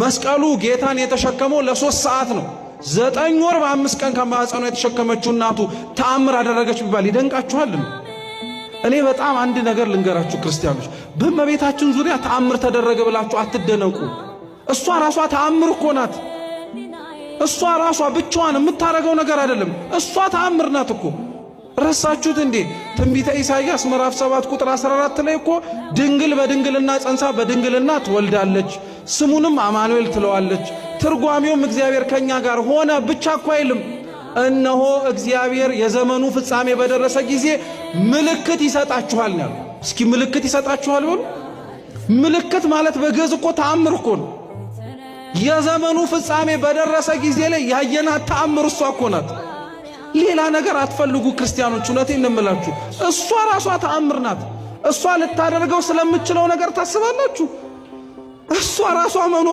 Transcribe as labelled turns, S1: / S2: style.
S1: መስቀሉ ጌታን የተሸከመው ለ3 ሰዓት ነው። 9 ወር በ5 ቀን ከማህፀኗ የተሸከመችው እናቱ ተአምር አደረገች ቢባል ይደንቃችኋል? እኔ በጣም አንድ ነገር ልንገራችሁ ክርስቲያኖች፣ በእመቤታችን ዙሪያ ተአምር ተደረገ ብላችሁ አትደነቁ። እሷ ራሷ ተአምር እኮ ናት። እሷ ራሷ ብቻዋን የምታረገው ነገር አይደለም። እሷ ተአምር ናት እኮ። ረሳችሁት እንዴ? ትንቢተ ኢሳይያስ ምዕራፍ 7 ቁጥር 14 ላይ እኮ ድንግል በድንግልና ጸንሳ በድንግልና ትወልዳለች፣ ስሙንም አማኑኤል ትለዋለች። ትርጓሜውም እግዚአብሔር ከኛ ጋር ሆነ ብቻ እኮ አይልም። እነሆ እግዚአብሔር የዘመኑ ፍጻሜ በደረሰ ጊዜ ምልክት ይሰጣችኋል ነው። እስኪ ምልክት ይሰጣችኋል በሉ። ምልክት ማለት በግዕዝ እኮ ተአምር እኮ ነው። የዘመኑ ፍጻሜ በደረሰ ጊዜ ላይ ያየናት ተአምር እሷ እኮ ናት። ሌላ ነገር አትፈልጉ ክርስቲያኖች፣ እውነቴን እንምላችሁ። እሷ ራሷ ተአምር ናት። እሷ ልታደርገው ስለምትችለው ነገር ታስባላችሁ? እሷ ራሷ